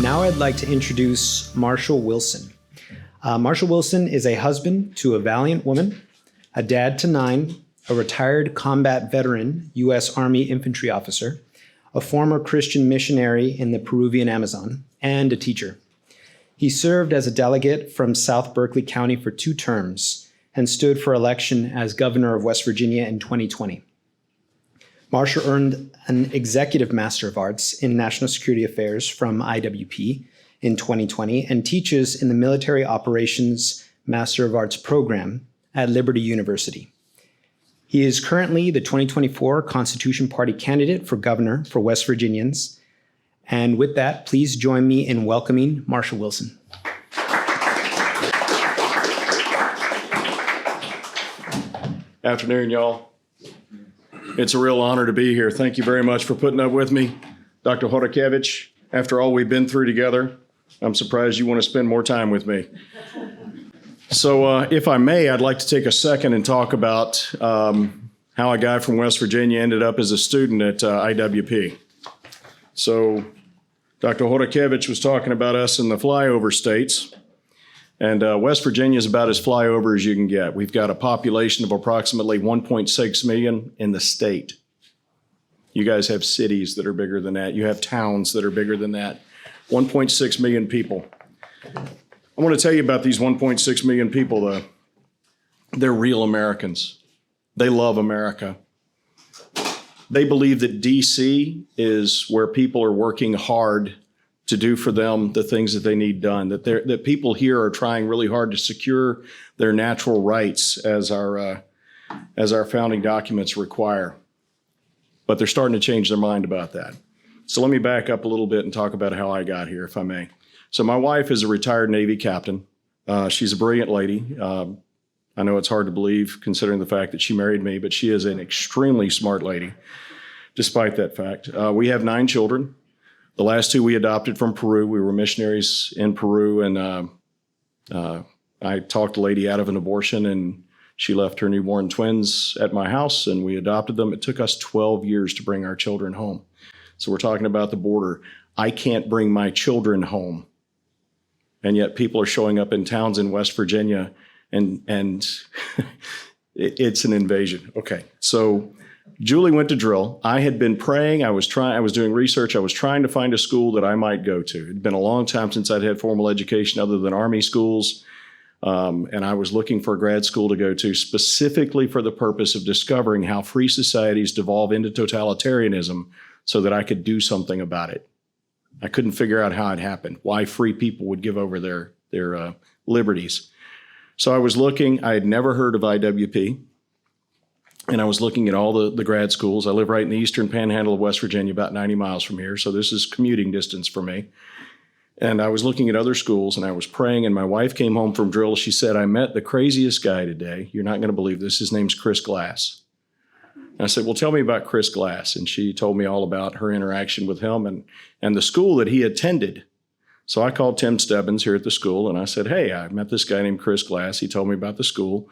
Now I'd like to introduce Marshall Wilson. Marshall Wilson is a husband to a valiant woman, a dad to 9, a retired combat veteran U.S. Army infantry officer, a former Christian missionary in the Peruvian Amazon, and a teacher. He served as a delegate from South Berkeley County for 2 terms and stood for election as governor of West Virginia in 2020. Marshall earned an Executive Master of Arts in National Security Affairs from IWP in 2020 and teaches in the Military Operations Master of Arts program at Liberty University. He is currently the 2024 Constitution Party candidate for governor for West Virginians. And with that, please join me in welcoming Marshall Wilson. Afternoon, y'all. It's a real honor to be here. Thank you very much for putting up with me. Dr. Hodakevich, after all we've been through together, I'm surprised you want to spend more time with me. So if I may, I'd like to take a second and talk about how a guy from West Virginia ended up as a student at IWP. So Dr. Hodakevich was talking about us in the flyover states. And West Virginia is about as flyover as you can get. We've got a population of approximately 1.6 million in the state. You guys have cities that are bigger than that. You have towns that are bigger than that. 1.6 million people. I want to tell you about these 1.6 million people, though. They're real Americans. They love America. They believe that D.C. is where people are working hard to do for them the things that they need done, that people here are trying really hard to secure their natural rights as our founding documents require. But they're starting to change their mind about that. So let me back up a little bit and talk about how I got here, if I may. So my wife is a retired Navy captain. She's a brilliant lady. I know it's hard to believe considering the fact that she married me, but she is an extremely smart lady, despite that fact. We have 9 children. The last 2 we adopted from Peru. We were missionaries in Peru, and I talked a lady out of an abortion, and she left her newborn twins at my house, and we adopted them. It took us 12 years to bring our children home. So we're talking about the border. I can't bring my children home, and yet people are showing up in towns in West Virginia, and it's an invasion. Okay, so Julie went to drill. I had been praying. I was doing research. I was trying to find a school that I might go to. It'd been a long time since I'd had formal education other than Army schools. And I was looking for a grad school to go to specifically for the purpose of discovering how free societies devolve into totalitarianism so that I could do something about it. I couldn't figure out how it happened, why free people would give over their liberties. So I was looking. I had never heard of IWP. And I was looking at all the grad schools. I live right in the eastern panhandle of West Virginia, about 90 miles from here. So this is commuting distance for me. And I was looking at other schools and I was praying. And my wife came home from drill. She said, I met the craziest guy today. You're not going to believe this. His name's Chris Glass. And I said, well, tell me about Chris Glass. And she told me all about her interaction with him and the school that he attended. So I called Tim Stebbins here at the school and I said, hey, I met this guy named Chris Glass. He told me about the school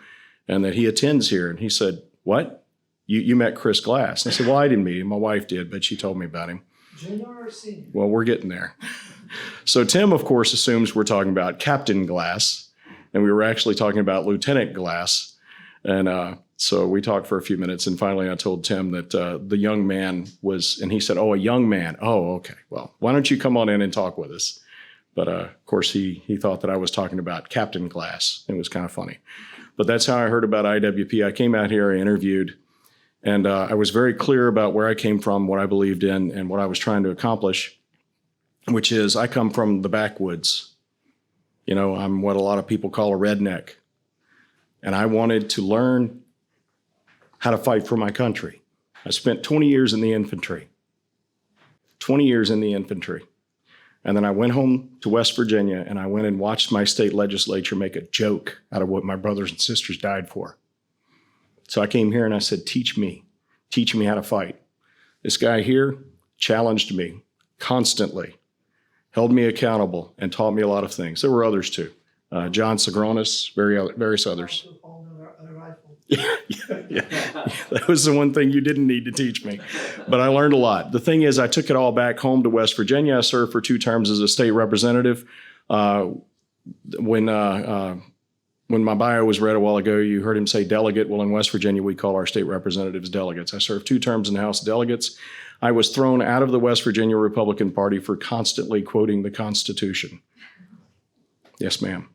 and that he attends here. And he said, what? You met Chris Glass? And I said, well, I didn't meet him. My wife did, but she told me about him. Junior or senior? Well, we're getting there. So Tim, of course, assumes we're talking about Captain Glass, and we were actually talking about Lieutenant Glass. And so we talked for a few minutes, and finally I told Tim that the young man was, and he said, oh, a young man. Oh, okay. Well, why don't you come on in and talk with us? But of course, he thought that I was talking about Captain Glass. It was kind of funny. But that's how I heard about IWP. I came out here, I interviewed, and I was very clear about where I came from, what I believed in, and what I was trying to accomplish, which is I come from the backwoods. You know, I'm what a lot of people call a redneck. And I wanted to learn how to fight for my country. I spent 20 years in the infantry. 20 years in the infantry. And then I went home to West Virginia and I went and watched my state legislature make a joke out of what my brothers and sisters died for. So I came here and I said, teach me how to fight. This guy here challenged me constantly, held me accountable, and taught me a lot of things. There were others too. John Sagronis, various others. Yeah, that was the one thing you didn't need to teach me, but I learned a lot. The thing is, I took it all back home to West Virginia. I served for 2 terms as a state representative. When my bio was read a while ago, you heard him say delegate. Well, in West Virginia, we call our state representatives delegates. I served 2 terms in the House of Delegates. I was thrown out of the West Virginia Republican Party for constantly quoting the Constitution. Yes, ma'am.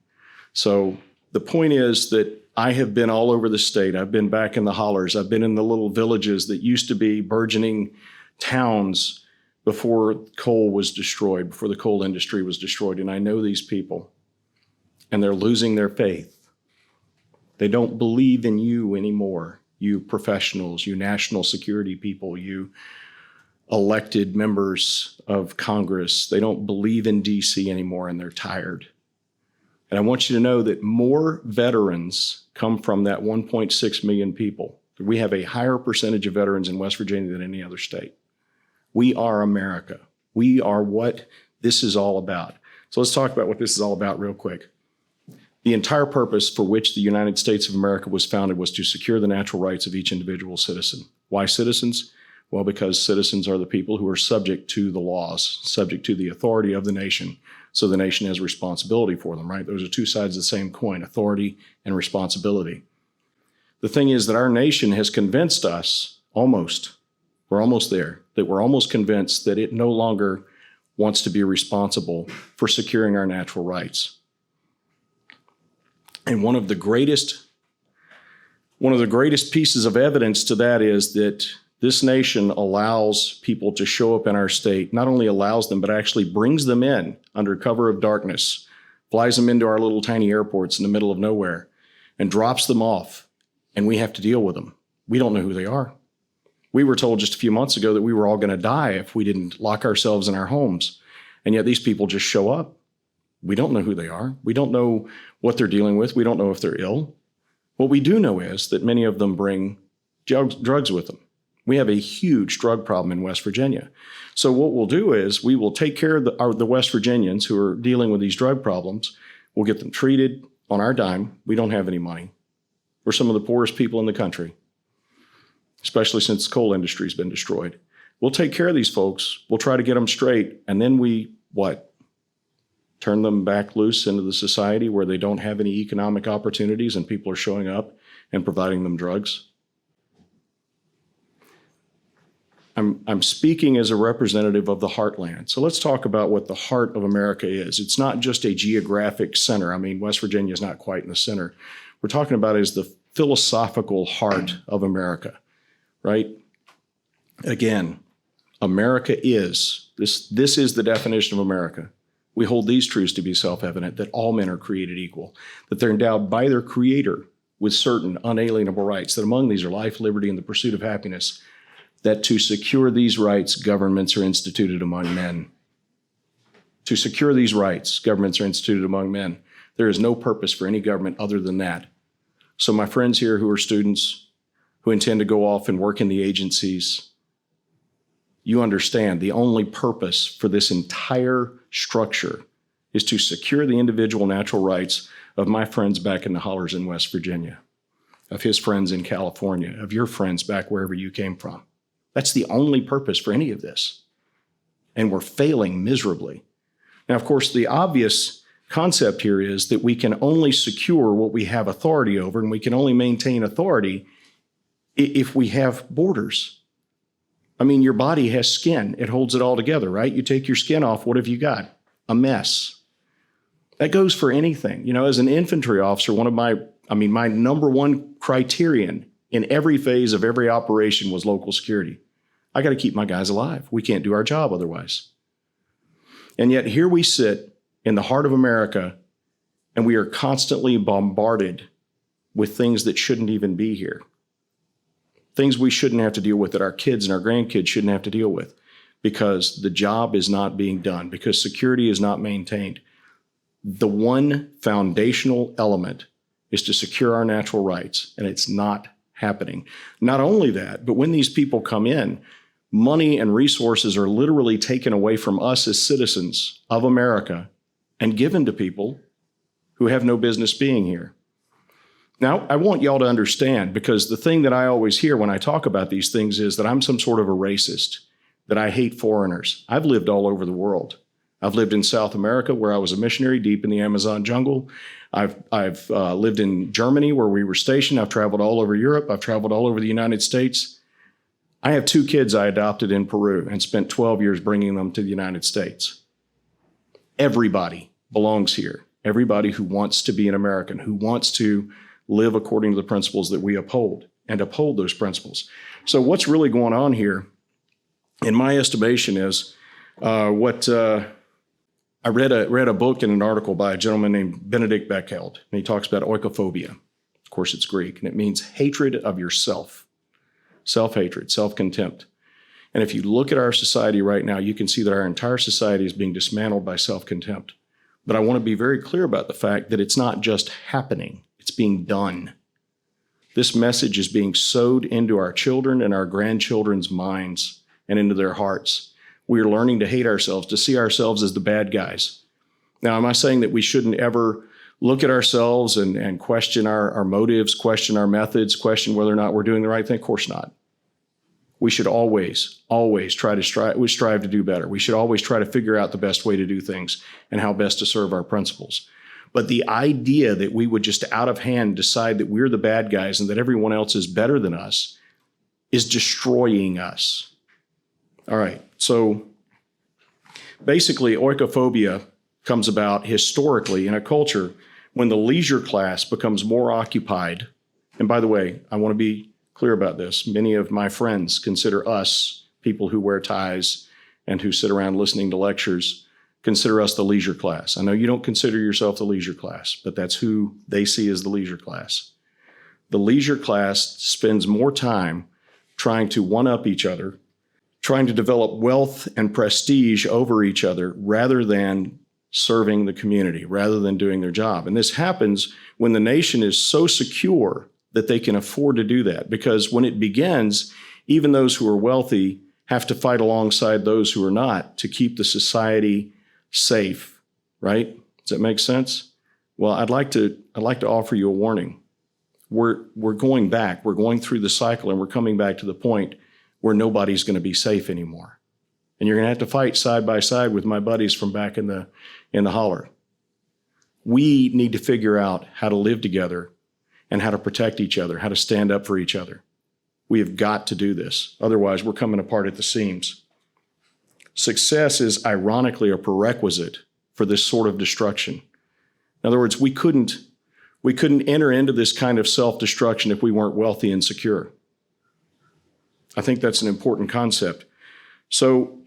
So the point is that I have been all over the state. I've been back in the hollers. I've been in the little villages that used to be burgeoning towns before coal was destroyed, before the coal industry was destroyed. And I know these people, and they're losing their faith. They don't believe in you anymore, you professionals, you national security people, you elected members of Congress. They don't believe in DC anymore, and they're tired. And I want you to know that more veterans come from that 1.6 million people. We have a higher percentage of veterans in West Virginia than any other state. We are America. We are what this is all about. So let's talk about what this is all about real quick. The entire purpose for which the United States of America was founded was to secure the natural rights of each individual citizen. Why citizens? Well, because citizens are the people who are subject to the laws, subject to the authority of the nation. So the nation has responsibility for them, right? Those are 2 sides of the same coin, authority and responsibility. The thing is that our nation has convinced us, we're almost there, that we're almost convinced that it no longer wants to be responsible for securing our natural rights. And one of the greatest pieces of evidence to that is that this nation allows people to show up in our state, not only allows them, but actually brings them in under cover of darkness, flies them into our little tiny airports in the middle of nowhere, and drops them off, and we have to deal with them. We don't know who they are. We were told just a few months ago that we were all going to die if we didn't lock ourselves in our homes, and yet these people just show up. We don't know who they are. We don't know what they're dealing with. We don't know if they're ill. What we do know is that many of them bring drugs with them. We have a huge drug problem in West Virginia. So what we'll do is we will take care of the West Virginians who are dealing with these drug problems. We'll get them treated on our dime. We don't have any money. We're some of the poorest people in the country, especially since the coal industry has been destroyed. We'll take care of these folks. We'll try to get them straight. And then we, turn them back loose into the society where they don't have any economic opportunities and people are showing up and providing them drugs. I'm speaking as a representative of the heartland. So let's talk about what the heart of America is. It's not just a geographic center. I mean, West Virginia is not quite in the center. We're talking about is the philosophical heart of America, right? Again, America is, this is the definition of America. We hold these truths to be self-evident, that all men are created equal, that they're endowed by their Creator with certain unalienable rights, that among these are life, liberty, and the pursuit of happiness, that to secure these rights, governments are instituted among men. To secure these rights, governments are instituted among men. There is no purpose for any government other than that. So my friends here who are students, who intend to go off and work in the agencies, you understand the only purpose for this entire structure is to secure the individual natural rights of my friends back in the hollers in West Virginia, of his friends in California, of your friends back wherever you came from. That's the only purpose for any of this. And we're failing miserably. Now, of course, the obvious concept here is that we can only secure what we have authority over, and we can only maintain authority if we have borders. I mean, your body has skin. It holds it all together, right? You take your skin off, what have you got? A mess. That goes for anything. You know, as an infantry officer, my number one criterion in every phase of every operation was local security. I got to keep my guys alive. We can't do our job otherwise. And yet here we sit in the heart of America, and we are constantly bombarded with things that shouldn't even be here. Things we shouldn't have to deal with, that our kids and our grandkids shouldn't have to deal with, because the job is not being done, because security is not maintained. The one foundational element is to secure our natural rights, and it's not happening. Not only that, but when these people come in, money and resources are literally taken away from us as citizens of America and given to people who have no business being here. Now, I want y'all to understand, because the thing that I always hear when I talk about these things is that I'm some sort of a racist, that I hate foreigners. I've lived all over the world. I've lived in South America, where I was a missionary deep in the Amazon jungle. I've lived in Germany, where we were stationed. I've traveled all over Europe. I've traveled all over the United States. I have 2 kids I adopted in Peru and spent 12 years bringing them to the United States. Everybody belongs here. Everybody who wants to be an American, who wants to live according to the principles that we uphold and uphold those principles. So what's really going on here, in my estimation, is I read a book and an article by a gentleman named Benedict Beckeld, and he talks about oikophobia. Of course, it's Greek, and it means hatred of yourself, self-hatred, self-contempt. And if you look at our society right now, you can see that our entire society is being dismantled by self-contempt. But I want to be very clear about the fact that it's not just happening, it's being done. This message is being sowed into our children and our grandchildren's minds and into their hearts. We are learning to hate ourselves, to see ourselves as the bad guys. Now, am I saying that we shouldn't ever look at ourselves and question our motives, question our methods, question whether or not we're doing the right thing? Of course not. We should always strive to do better. We should always try to figure out the best way to do things and how best to serve our principles. But the idea that we would just out of hand decide that we're the bad guys and that everyone else is better than us is destroying us. All right, so basically oikophobia comes about historically in a culture when the leisure class becomes more occupied. And by the way, I want to be clear about this. Many of my friends consider us, people who wear ties and who sit around listening to lectures, consider us the leisure class. I know you don't consider yourself the leisure class, but that's who they see as the leisure class. The leisure class spends more time trying to one-up each other, trying to develop wealth and prestige over each other rather than serving the community, rather than doing their job. And this happens when the nation is so secure that they can afford to do that. Because when it begins, even those who are wealthy have to fight alongside those who are not to keep the society safe, right? Does that make sense? Well, I'd like to offer you a warning. We're going back. We're going through the cycle, and we're coming back to the point where nobody's going to be safe anymore. And you're going to have to fight side by side with my buddies from back in the holler. We need to figure out how to live together and how to protect each other, how to stand up for each other. We have got to do this. Otherwise, we're coming apart at the seams. Success is ironically a prerequisite for this sort of destruction. In other words, we couldn't enter into this kind of self-destruction if we weren't wealthy and secure. I think that's an important concept. So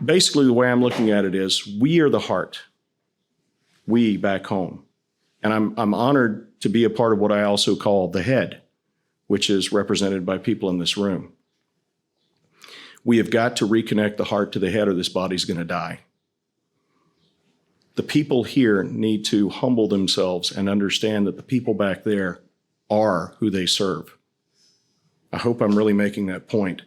basically, the way I'm looking at it is we are the heart, we back home. And I'm honored to be a part of what I also call the head, which is represented by people in this room. We have got to reconnect the heart to the head, or this body's going to die. The people here need to humble themselves and understand that the people back there are who they serve. I hope I'm really making that point.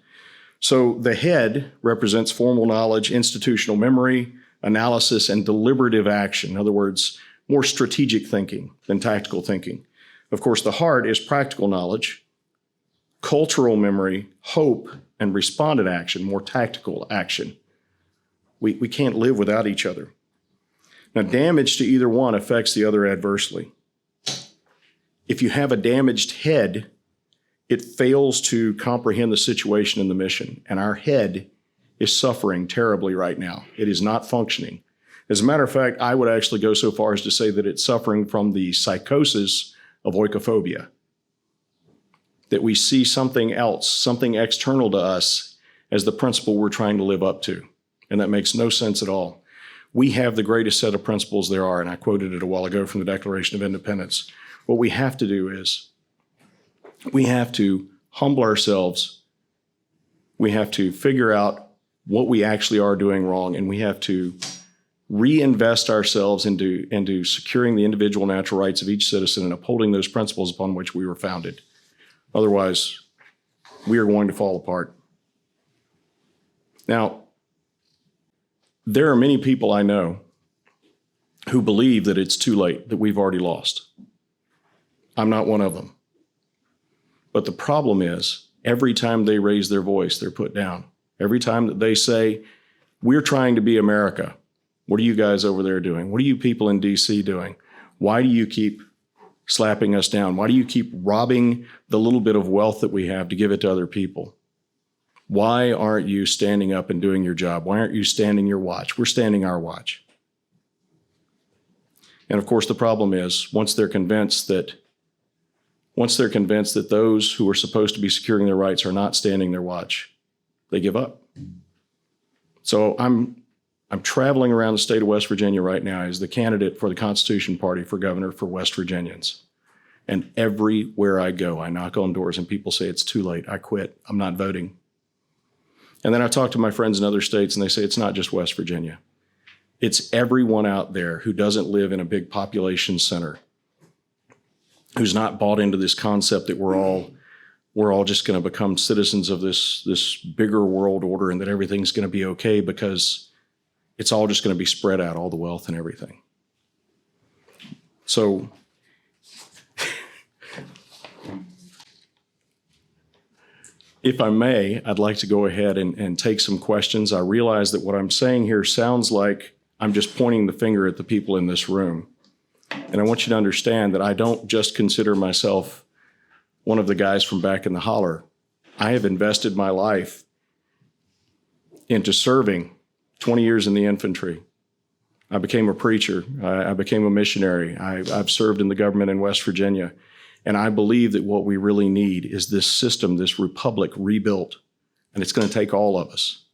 So the head represents formal knowledge, institutional memory, analysis, and deliberative action. In other words, more strategic thinking than tactical thinking. Of course, the heart is practical knowledge, cultural memory, hope, and responded action, more tactical action. We can't live without each other. Now, damage to either one affects the other adversely. If you have a damaged head, it fails to comprehend the situation and the mission. And our head is suffering terribly right now. It is not functioning. As a matter of fact, I would actually go so far as to say that it's suffering from the psychosis of oikophobia. That we see something else, something external to us, as the principle we're trying to live up to. And that makes no sense at all. We have the greatest set of principles there are, and I quoted it a while ago from the Declaration of Independence. What we have to do is we have to humble ourselves. We have to figure out what we actually are doing wrong, and we have to reinvest ourselves into securing the individual natural rights of each citizen and upholding those principles upon which we were founded. Otherwise, we are going to fall apart. Now, there are many people I know who believe that it's too late, that we've already lost. I'm not one of them. But the problem is, every time they raise their voice, they're put down. Every time that they say, we're trying to be America, what are you guys over there doing? What are you people in D.C. doing? Why do you keep slapping us down? Why do you keep robbing the little bit of wealth that we have to give it to other people? Why aren't you standing up and doing your job? Why aren't you standing your watch? We're standing our watch. And of course, the problem is once they're convinced that those who are supposed to be securing their rights are not standing their watch, they give up. So I'm traveling around the state of West Virginia right now as the candidate for the Constitution Party for governor for West Virginians. And everywhere I go, I knock on doors and people say, it's too late. I quit. I'm not voting. And then I talk to my friends in other states and they say, it's not just West Virginia. It's everyone out there who doesn't live in a big population center, who's not bought into this concept that we're all just going to become citizens of this bigger world order and that everything's going to be okay because it's all just going to be spread out, all the wealth and everything. So if I may, I'd like to go ahead and take some questions. I realize that what I'm saying here sounds like I'm just pointing the finger at the people in this room. And I want you to understand that I don't just consider myself one of the guys from back in the holler. I have invested my life into serving 20 years in the infantry. I became a preacher. I became a missionary. I've served in the government in West Virginia. And I believe that what we really need is this system, this republic rebuilt. And it's going to take all of us.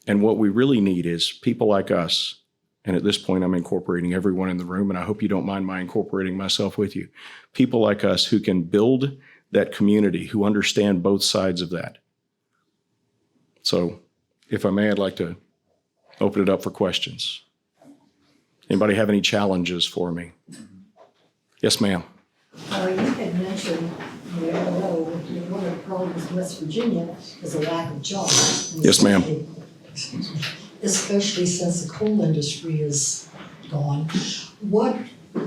And what we really need is people like us. And at this point, I'm incorporating everyone in the room, and I hope you don't mind my incorporating myself with you. People like us who can build that community, who understand both sides of that. So if I may, I'd like to open it up for questions. Anybody have any challenges for me? Yes, ma'am. You had mentioned, we all know, one of the problems in West Virginia is a lack of jobs. Yes, ma'am. Especially since the coal industry is gone. What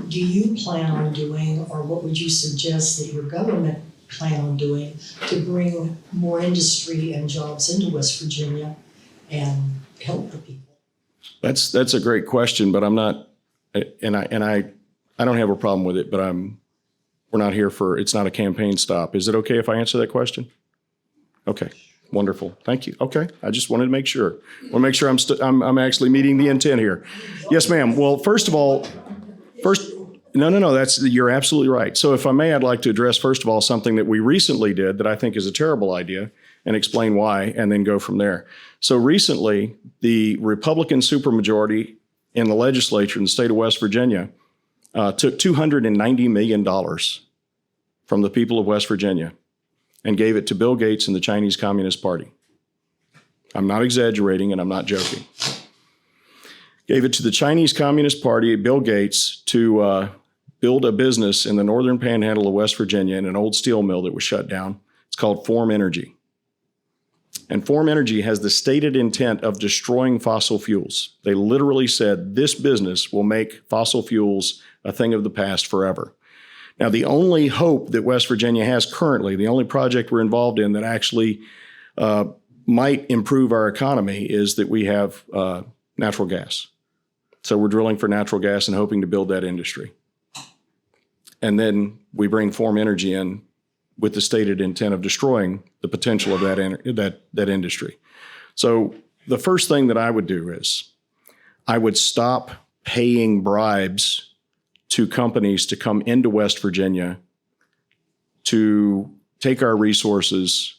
do you plan on doing, or what would you suggest that your government plan on doing to bring more industry and jobs into West Virginia and help the people? That's a great question, but I'm not, and I don't have a problem with it, but we're not here for, it's not a campaign stop. Is it okay if I answer that question? Okay. Wonderful. Thank you. Okay. I just wanted to make sure. I want to make sure I'm actually meeting the intent here. Yes, ma'am. Well, first of all, no, you're absolutely right. So if I may, I'd like to address, first of all, something that we recently did that I think is a terrible idea and explain why, and then go from there. So recently, the Republican supermajority in the legislature in the state of West Virginia took $290 million from the people of West Virginia and gave it to Bill Gates and the Chinese Communist Party. I'm not exaggerating and I'm not joking. Gave it to the Chinese Communist Party, Bill Gates, to build a business in the northern panhandle of West Virginia in an old steel mill that was shut down. It's called Form Energy. And Form Energy has the stated intent of destroying fossil fuels. They literally said this business will make fossil fuels a thing of the past forever. Now, the only hope that West Virginia has currently, the only project we're involved in that actually might improve our economy is that we have natural gas. So we're drilling for natural gas and hoping to build that industry. And then we bring Form Energy in with the stated intent of destroying the potential of that industry. So the first thing that I would do is I would stop paying bribes to companies to come into West Virginia to take our resources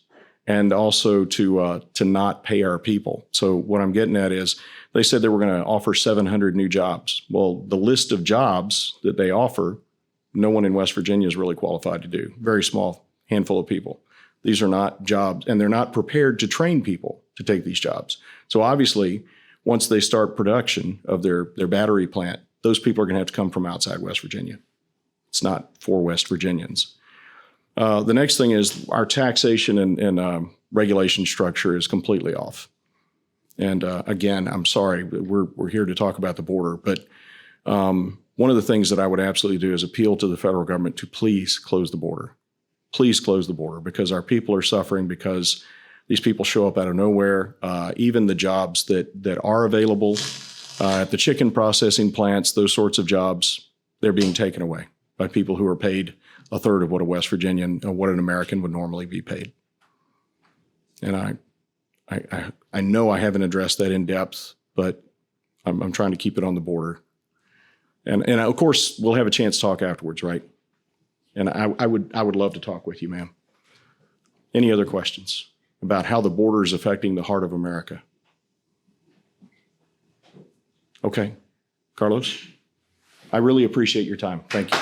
and also to not pay our people. So what I'm getting at is they said they were going to offer 700 new jobs. Well, the list of jobs that they offer, no one in West Virginia is really qualified to do. Very small handful of people. These are not jobs, and they're not prepared to train people to take these jobs. So obviously, once they start production of their battery plant, those people are going to have to come from outside West Virginia. It's not for West Virginians. The next thing is our taxation and regulation structure is completely off. And again, I'm sorry, we're here to talk about the border, but one of the things that I would absolutely do is appeal to the federal government to please close the border. Please close the border, because our people are suffering, because these people show up out of nowhere. Even the jobs that are available at the chicken processing plants, those sorts of jobs, they're being taken away by people who are paid a third of what a West Virginian, what an American would normally be paid. And I know I haven't addressed that in depth, but I'm trying to keep it on the border. And of course, we'll have a chance to talk afterwards, right? And I would love to talk with you, ma'am. Any other questions about how the border is affecting the heart of America? Okay. Carlos, I really appreciate your time. Thank you.